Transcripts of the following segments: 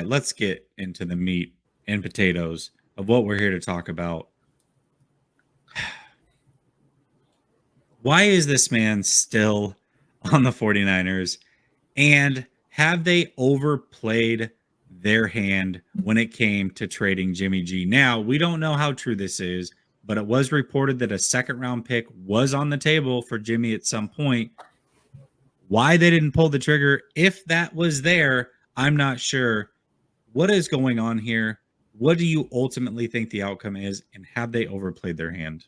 right, let's get into the meat and potatoes of what we're here to talk about. Why is this man still on the 49ers? And have they overplayed their hand when it came to trading Jimmy G? Now, we don't know how true this is, but it was reported that a second round pick was on the table for Jimmy at some point. Why they didn't pull the trigger, if that was there, I'm not sure. What is going on here? What do you ultimately think the outcome is? And have they overplayed their hand?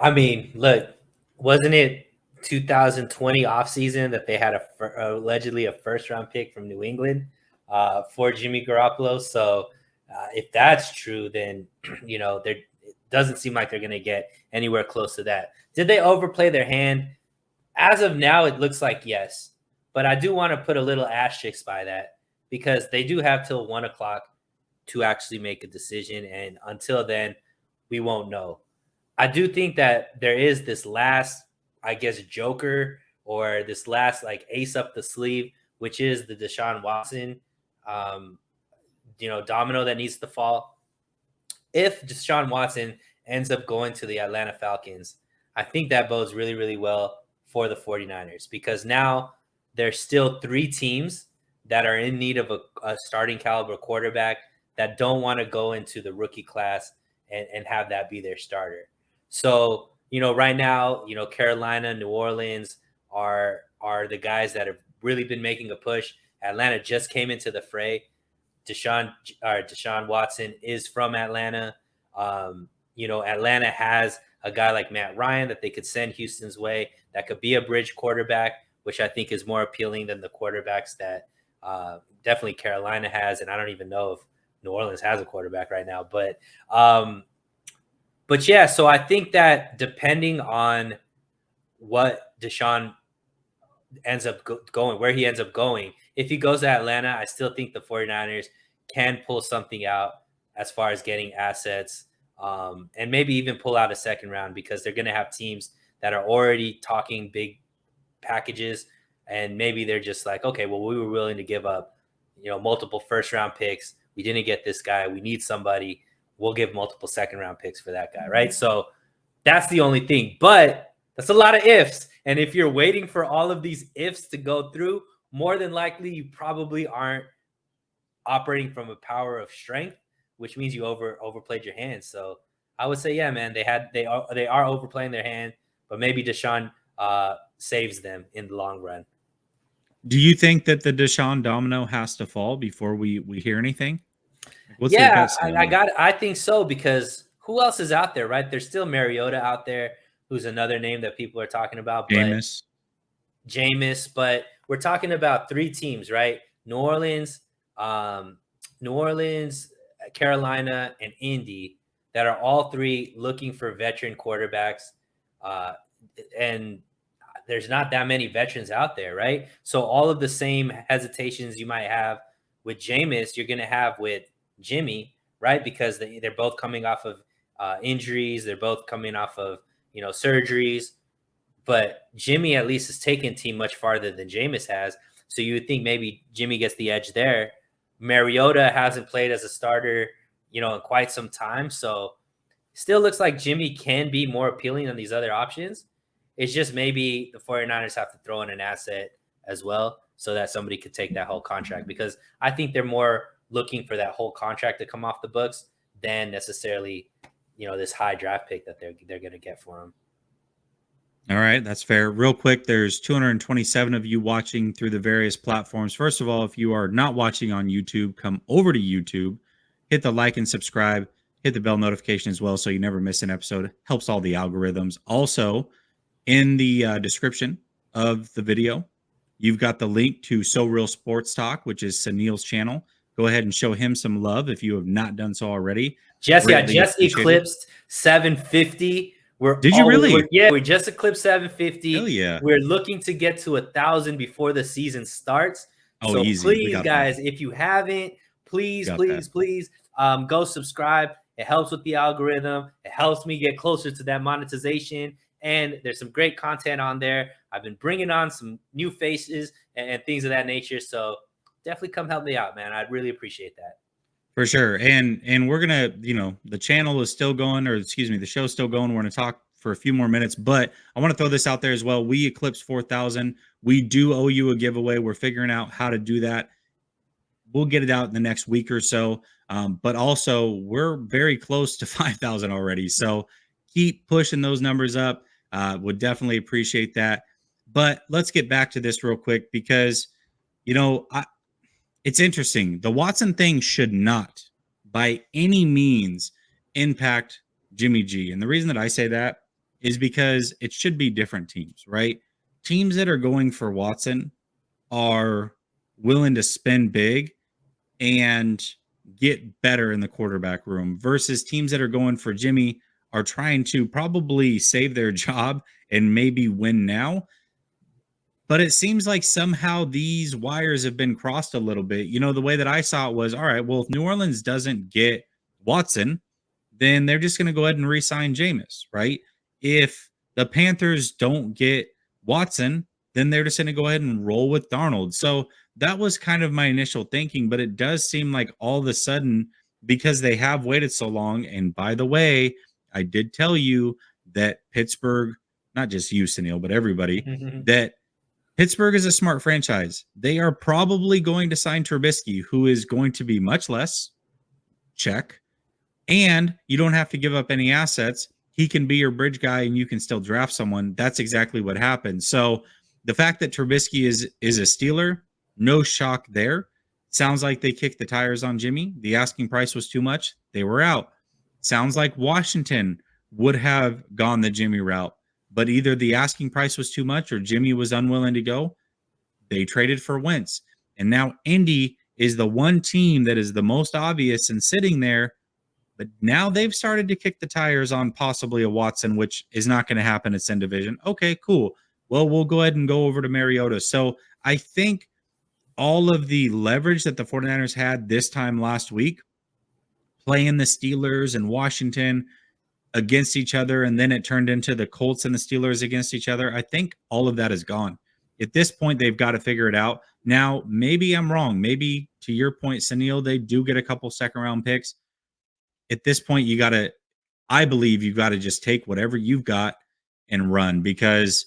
I mean, look, wasn't it 2020 offseason that they had allegedly a first-round pick from New England for Jimmy Garoppolo? So if that's true, then, it doesn't seem like they're going to get anywhere close to that. Did they overplay their hand? As of now, it looks like yes. But I do want to put a little asterisk by that because they do have till 1 o'clock to actually make a decision. And until then, we won't know. I do think that there is this last, I guess, joker or this last like ace up the sleeve, which is the Deshaun Watson, domino that needs to fall. If Deshaun Watson ends up going to the Atlanta Falcons, I think that bodes really, really well for the 49ers because now there's still 3 teams that are in need of a starting caliber quarterback that don't want to go into the rookie class and have that be their starter. So, right now, Carolina, New Orleans are the guys that have really been making a push. Atlanta just came into the fray. Deshaun Watson is from Atlanta. Atlanta has a guy like Matt Ryan that they could send Houston's way that could be a bridge quarterback, which I think is more appealing than the quarterbacks that definitely Carolina has. And I don't even know if New Orleans has a quarterback right now. But yeah, so I think that depending on what Deshaun ends up going, where he ends up going, if he goes to Atlanta, I still think the 49ers can pull something out as far as getting assets and maybe even pull out a second round because they're going to have teams that are already talking big packages. And maybe they're just like, okay, well, we were willing to give up, multiple first round picks. We didn't get this guy. We need somebody. We'll give multiple second round picks for that guy. Right. So that's the only thing, but that's a lot of ifs. And if you're waiting for all of these ifs to go through, more than likely, you probably aren't operating from a power of strength, which means you overplayed your hand. So I would say, yeah, man, they are overplaying their hand, but maybe Deshaun saves them in the long run. Do you think that the Deshaun domino has to fall before we hear anything? What's your gut? I think so because who else is out there, right? There's still Mariota out there, who's another name that people are talking about. Jameis, but we're talking about 3 teams, right? New Orleans, Carolina, and Indy that are all 3 looking for veteran quarterbacks. And there's not that many veterans out there, right? So all of the same hesitations you might have with Jameis, you're going to have with Jimmy, right? Because they're both coming off of injuries. They're both coming off of, surgeries. But Jimmy at least has taken team much farther than Jameis has. So you would think maybe Jimmy gets the edge there. Mariota hasn't played as a starter, in quite some time. So still looks like Jimmy can be more appealing than these other options. It's just maybe the 49ers have to throw in an asset as well so that somebody could take that whole contract because I think they're more looking for that whole contract to come off the books than necessarily, this high draft pick that they're going to get for him. All right, that's fair. Real quick, there's 227 of you watching through the various platforms. First of all, if you are not watching on YouTube, come over to YouTube, hit the like and subscribe, hit the bell notification as well so you never miss an episode. Helps all the algorithms. Also, in the description of the video, you've got the link to So Real Sports Talk, which is Sunil's channel. Go ahead and show him some love if you have not done so already. Jesse, I just eclipsed 750. Did you really? We just eclipsed 750. Hell yeah. We're looking to get to 1,000 before the season starts. Oh, so easy. Please, guys, if you haven't, please go subscribe. It helps with the algorithm. It helps me get closer to that monetization. And there's some great content on there. I've been bringing on some new faces and things of that nature. So definitely come help me out, man. I'd really appreciate that. For sure. And we're gonna, the channel is still going, or excuse me, the show's still going. We're gonna talk for a few more minutes, but I want to throw this out there as well. We eclipsed 4,000. We do owe you a giveaway. We're figuring out how to do that. We'll get it out in the next week or so. But also, we're very close to 5,000 already. So keep pushing those numbers up. Would definitely appreciate that. But let's get back to this real quick because, it's interesting. The Watson thing should not, by any means, impact Jimmy G. And the reason that I say that is because it should be different teams, right? Teams that are going for Watson are willing to spend big and get better in the quarterback room versus teams that are going for Jimmy are trying to probably save their job and maybe win now. But it seems like somehow these wires have been crossed a little bit. The way that I saw it was, all right, well, if New Orleans doesn't get Watson, then they're just going to go ahead and re-sign Jameis, right? If the Panthers don't get Watson, then they're just going to go ahead and roll with Darnold. So that was kind of my initial thinking, but it does seem like all of a sudden, because they have waited so long, and by the way, I did tell you that Pittsburgh, not just you, Sunil, but everybody, that Pittsburgh is a smart franchise. They are probably going to sign Trubisky, who is going to be much less. Check. And you don't have to give up any assets. He can be your bridge guy and you can still draft someone. That's exactly what happened. So the fact that Trubisky is a Steeler, no shock there. Sounds like they kicked the tires on Jimmy. The asking price was too much. They were out. Sounds like Washington would have gone the Jimmy route, but either the asking price was too much or Jimmy was unwilling to go. They traded for Wentz. And now Indy is the one team that is the most obvious and sitting there. But now they've started to kick the tires on possibly a Watson, which is not going to happen. It's in division. Okay, cool. Well, we'll go ahead and go over to Mariota. So I think all of the leverage that the 49ers had this time last week, playing the Steelers and Washington against each other, and then it turned into the Colts and the Steelers against each other, I think all of that is gone. At this point, they've got to figure it out. Now, maybe I'm wrong. Maybe to your point, Sunil, they do get a couple second-round picks. At this point, I believe you've got to just take whatever you've got and run, because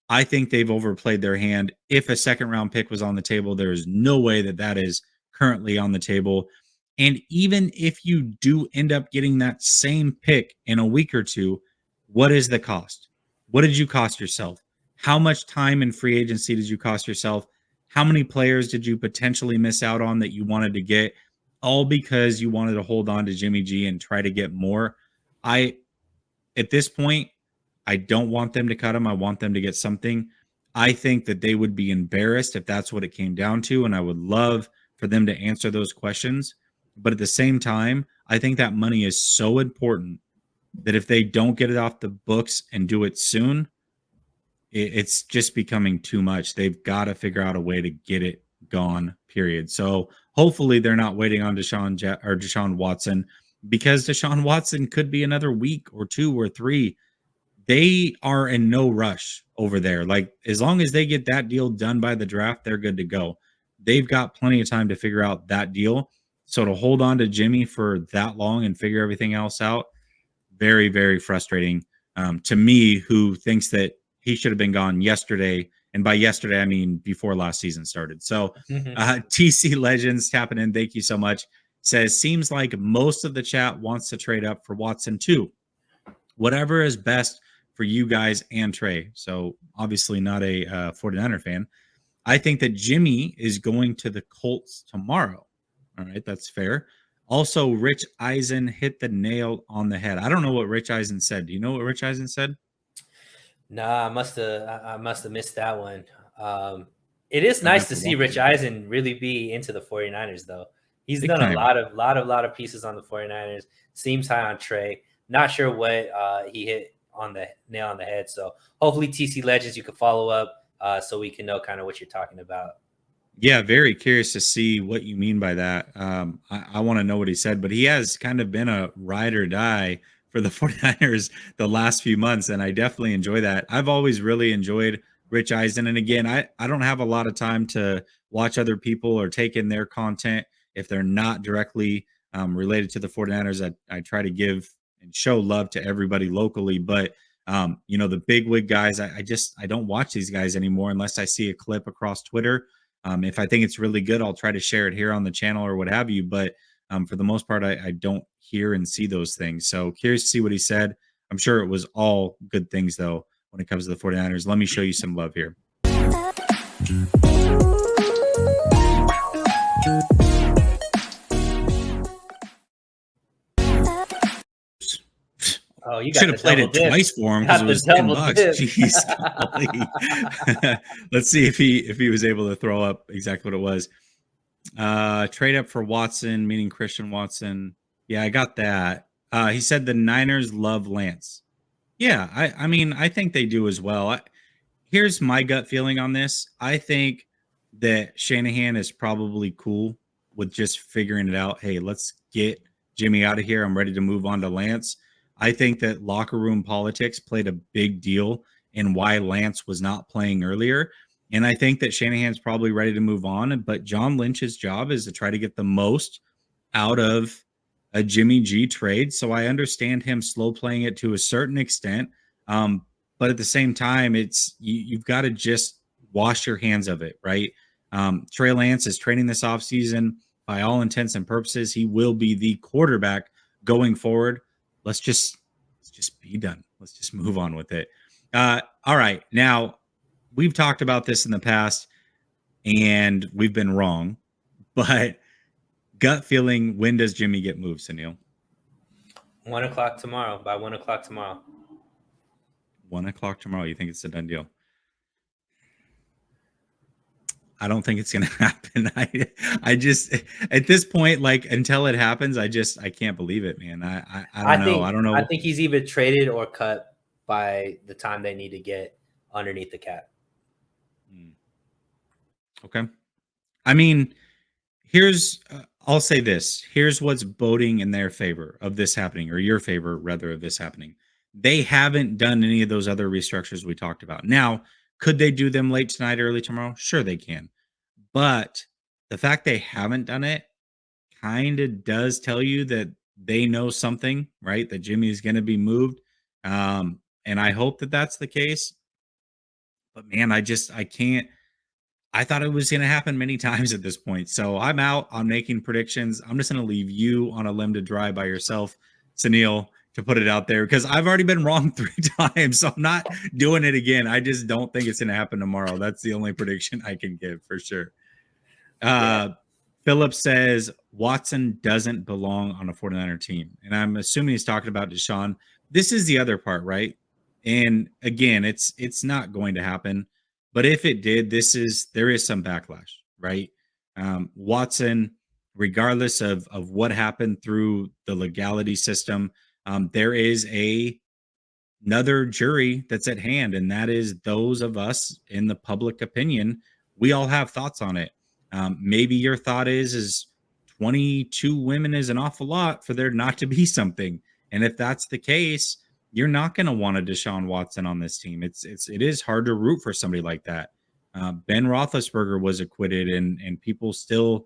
I think they've overplayed their hand. If a second-round pick was on the table, there is no way that is currently on the table. And even if you do end up getting that same pick in a week or two, what is the cost? What did you cost yourself? How much time in free agency did you cost yourself? How many players did you potentially miss out on that you wanted to get, all because you wanted to hold on to Jimmy G and try to get more? At this point, I don't want them to cut him. I want them to get something. I think that they would be embarrassed if that's what it came down to, and I would love for them to answer those questions. But at the same time, I think that money is so important that if they don't get it off the books and do it soon, it's just becoming too much. They've got to figure out a way to get it gone, period. So hopefully they're not waiting on Deshaun Watson, because Deshaun Watson could be another week or 2 or 3. They are in no rush over there. Like, as long as they get that deal done by the draft, they're good to go. They've got plenty of time to figure out that deal. So to hold on to Jimmy for that long and figure everything else out, very, very frustrating to me, who thinks that he should have been gone yesterday. And by yesterday, I mean before last season started. So TC Legends tapping in, thank you so much, says, seems like most of the chat wants to trade up for Watson too. Whatever is best for you guys and Trey. So obviously not a 49er fan. I think that Jimmy is going to the Colts tomorrow. All right, that's fair. Also, Rich Eisen hit the nail on the head. I don't know what Rich Eisen said. Do you know what Rich Eisen said? Nah, I must have missed that one. It is nice to see Rich Eisen really be into the 49ers, though. He's done a lot of pieces on the 49ers. Seems high on Trey. Not sure what he hit on the nail on the head. So hopefully TC Legends, you can follow up so we can know kind of what you're talking about. Yeah, very curious to see what you mean by that. I want to know what he said, but he has kind of been a ride or die for the 49ers the last few months, and I definitely enjoy that. I've always really enjoyed Rich Eisen. And again, I don't have a lot of time to watch other people or take in their content if they're not directly related to the 49ers. I try to give and show love to everybody locally, but the big wig guys, I don't watch these guys anymore unless I see a clip across Twitter. If I think it's really good, I'll try to share it here on the channel or what have you. But for the most part, I don't hear and see those things. So curious to see what he said. I'm sure it was all good things, though, when it comes to the 49ers. Let me show you some love here. Oh, you should have played it twice for him because it was $10. Jeez. Let's see if he was able to throw up exactly what it was. Trade up for Watson, meaning Christian Watson. Yeah, I got that. He said the Niners love Lance. Yeah, I mean, I think they do as well. Here's my gut feeling on this. I think that Shanahan is probably cool with just figuring it out. Hey, let's get Jimmy out of here. I'm ready to move on to Lance. I think that locker room politics played a big deal in why Lance was not playing earlier. And I think that Shanahan's probably ready to move on. But John Lynch's job is to try to get the most out of a Jimmy G trade. So I understand him slow playing it to a certain extent. But at the same time, you've got to just wash your hands of it, right? Trey Lance is training this offseason. By all intents and purposes, he will be the quarterback going forward. Let's just be done. Let's just move on with it. All right. Now, we've talked about this in the past, and we've been wrong. But gut feeling, when does Jimmy get moved, Sunil? 1 o'clock tomorrow. By 1 o'clock tomorrow. 1 o'clock tomorrow. You think it's a done deal? I don't think it's going to happen. I just, at this point, like, until it happens, I can't believe it, man. I don't know. I don't know. I think he's either traded or cut by the time they need to get underneath the cap. Okay. I mean, I'll say this. Here's what's boding in their favor of this happening, or your favor, rather, of this happening. They haven't done any of those other restructures we talked about. Now, could they do them late tonight, early tomorrow? Sure, they can. But the fact they haven't done it kind of does tell you that they know something, right? That Jimmy is going to be moved. And I hope that that's the case. But man, I can't. I thought it was going to happen many times at this point. So I'm out on making predictions. I'm just going to leave you on a limb to dry by yourself, Sunil, to put it out there, because I've already been wrong 3 times. So I'm not doing it again. I just don't think it's going to happen tomorrow. That's the only prediction I can give for sure. Philip says Watson doesn't belong on a 49er team. And I'm assuming he's talking about Deshaun. This is the other part, right? And again, it's not going to happen. But if it did, there is some backlash, right? Watson, regardless of what happened through the legality system, there is another jury that's at hand, and that is those of us in the public opinion. We all have thoughts on it. Maybe your thought is 22 women is an awful lot for there not to be something. And if that's the case, you're not going to want a Deshaun Watson on this team. It is hard to root for somebody like that. Ben Roethlisberger was acquitted, and people still,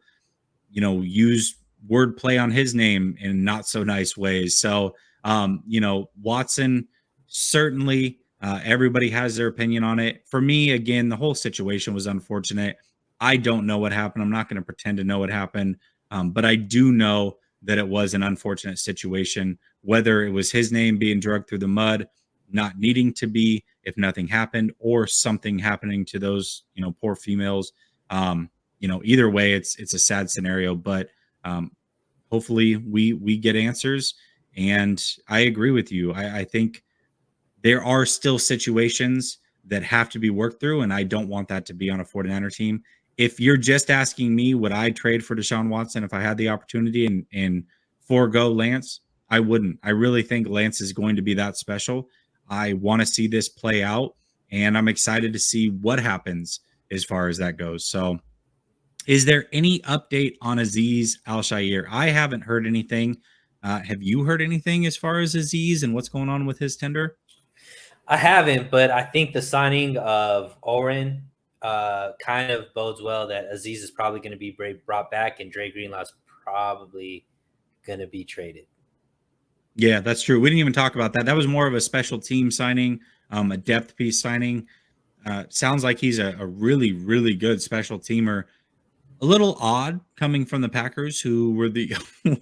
use wordplay on his name in not so nice ways. So, Watson, certainly, everybody has their opinion on it. For me, again, the whole situation was unfortunate. I don't know what happened. I'm not going to pretend to know what happened, but I do know that it was an unfortunate situation, whether it was his name being dragged through the mud, not needing to be, if nothing happened, or something happening to those, poor females. Either way, it's a sad scenario, but hopefully we get answers. And I agree with you. I think there are still situations that have to be worked through, and I don't want that to be on a 49er team. If you're just asking me, would I trade for Deshaun Watson if I had the opportunity and forego Lance? I wouldn't. I really think Lance is going to be that special. I want to see this play out, and I'm excited to see what happens as far as that goes. So is there any update on Azeez AlShair? I haven't heard anything. Have you heard anything as far as Azeez and what's going on with his tender? I haven't, but I think the signing of Oren kind of bodes well that Aziz is probably going to be brought back, and Dre Greenlaw's probably going to be traded. Yeah, that's true. We didn't even talk about that. That was more of a special team signing, a depth piece signing. Sounds like he's a really, really good special teamer. A little odd coming from the Packers, who were the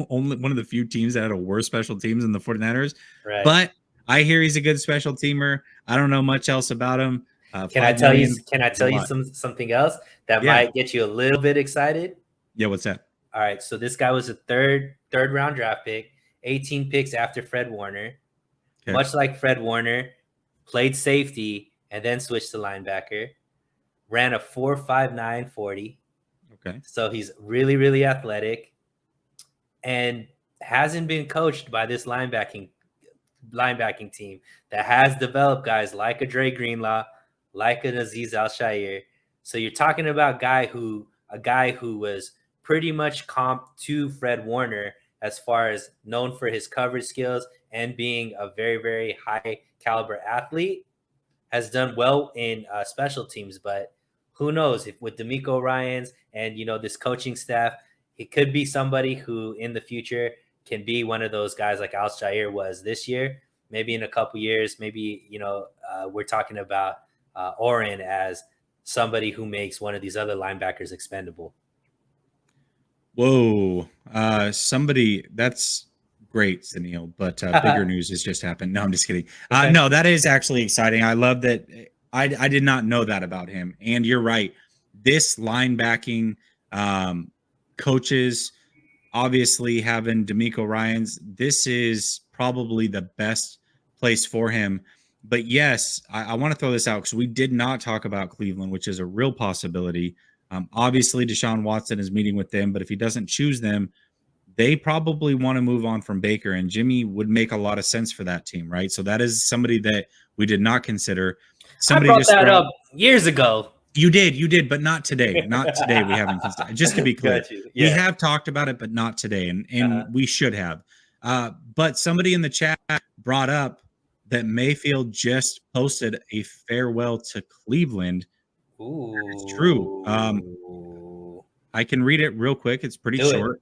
only one of the few teams that had a worse special teams than the 49ers. Right. But I hear he's a good special teamer. I don't know much else about him. Can I 5 tell you? million Can I is a tell you lot. something else that Yeah. might get you a little bit excited? Yeah. What's that? All right. So this guy was a third round draft pick, 18 picks after Fred Warner. Okay. Much like Fred Warner, played safety and then switched to linebacker. Ran a 4.59 40. Okay. So he's really, really athletic, and hasn't been coached by this linebacking team that has developed guys like a Dre Greenlaw, like an Aziz AlShair. So you're talking about a guy who was pretty much comp to Fred Warner as far as known for his coverage skills and being a very, very high caliber athlete, has done well in special teams. But who knows, if with D'Amico Ryans and this coaching staff, it could be somebody who in the future can be one of those guys like AlShair was this year. Maybe in a couple years, maybe we're talking about Oren as somebody who makes one of these other linebackers expendable. Whoa. Somebody that's great, Sunil, but bigger news has just happened. No, I'm just kidding. Okay. No, that is actually exciting. I love that. I did not know that about him. And you're right. This linebacking coaches, obviously having D'Amico Ryans, this is probably the best place for him. But yes, I want to throw this out because we did not talk about Cleveland, which is a real possibility. Obviously, Deshaun Watson is meeting with them, but if he doesn't choose them, they probably want to move on from Baker, and Jimmy would make a lot of sense for that team, right? So that is somebody that we did not consider. Somebody I brought just that up years ago. You did, but not today. Not today. We haven't considered. Just to be clear, we have talked about it, but not today, and we should have. But somebody in the chat brought up that Mayfield just posted a farewell to Cleveland. It's true. I can read it real quick. It's pretty short.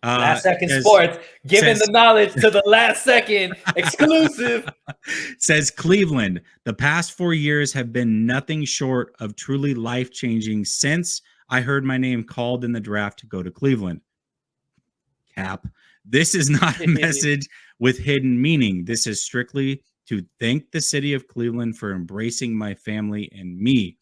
Last Second Sports, giving the knowledge to the last second, exclusive. Says Cleveland, the past 4 years have been nothing short of truly life-changing since I heard my name called in the draft to go to Cleveland. Cap. This is not a message with hidden meaning. This is strictly to thank the city of Cleveland for embracing my family and me.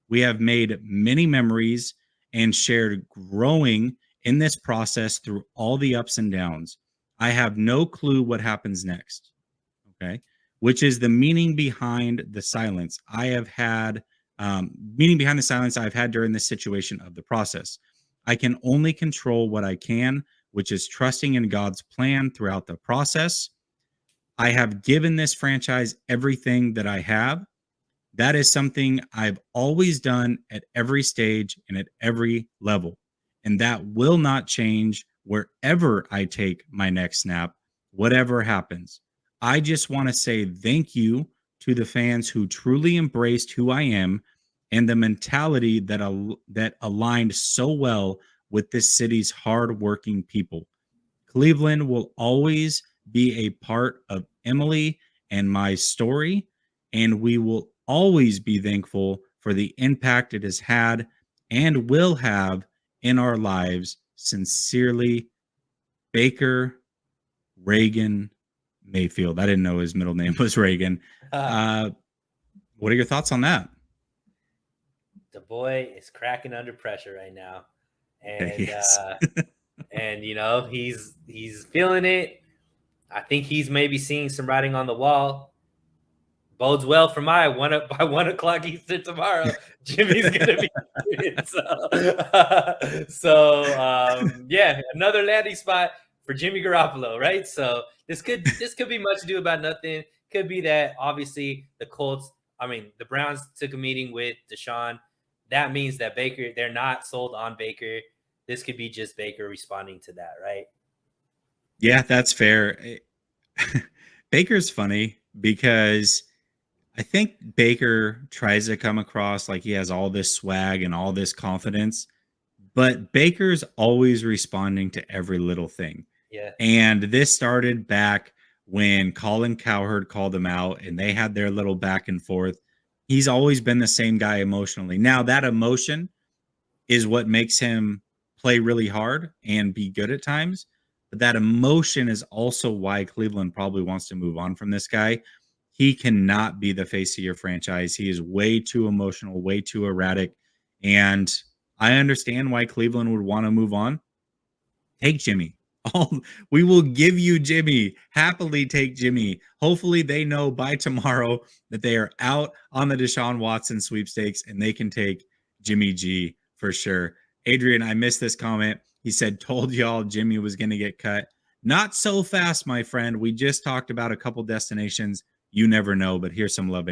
We have made many memories and shared growing in this process through all the ups and downs. I have no clue what happens next. Okay. Which is the meaning behind the silence I have had, meaning behind the silence I've had during this situation of the process. I can only control what I can, which is trusting in God's plan throughout the process. I have given this franchise everything that I have. That is something I've always done at every stage and at every level. And that will not change wherever I take my next snap, whatever happens. I just want to say thank you to the fans who truly embraced who I am and the mentality that aligned so well with this city's hardworking people. Cleveland will always be a part of Emily and my story, and we will always be thankful for the impact it has had and will have in our lives. Sincerely, Baker Reagan Mayfield. I didn't know his middle name was Reagan. What are your thoughts on that? The boy is cracking under pressure right now, and and he's feeling it. I think he's maybe seeing some writing on the wall. Bodes well for by 1 o'clock Eastern tomorrow. Jimmy's gonna be yeah, another landing spot for Jimmy Garoppolo, right? So this could be much ado about nothing. Could be that obviously the Browns took a meeting with Deshaun. That means that Baker, they're not sold on Baker. This could be just Baker responding to that, right? Yeah, that's fair. Baker's funny because I think Baker tries to come across like he has all this swag and all this confidence, but Baker's always responding to every little thing. Yeah. And this started back when Colin Cowherd called him out and they had their little back and forth. He's always been the same guy emotionally. Now, that emotion is what makes him play really hard and be good at times. But that emotion is also why Cleveland probably wants to move on from this guy. He cannot be the face of your franchise. He is way too emotional, way too erratic. And I understand why Cleveland would want to move on. Take Jimmy. Oh, we will give you Jimmy. Happily take Jimmy. Hopefully, they know by tomorrow that they are out on the Deshaun Watson sweepstakes and they can take Jimmy G for sure. Adrian, I missed this comment. He said, told y'all Jimmy was going to get cut. Not so fast, my friend. We just talked about a couple destinations. You never know, but here's some love.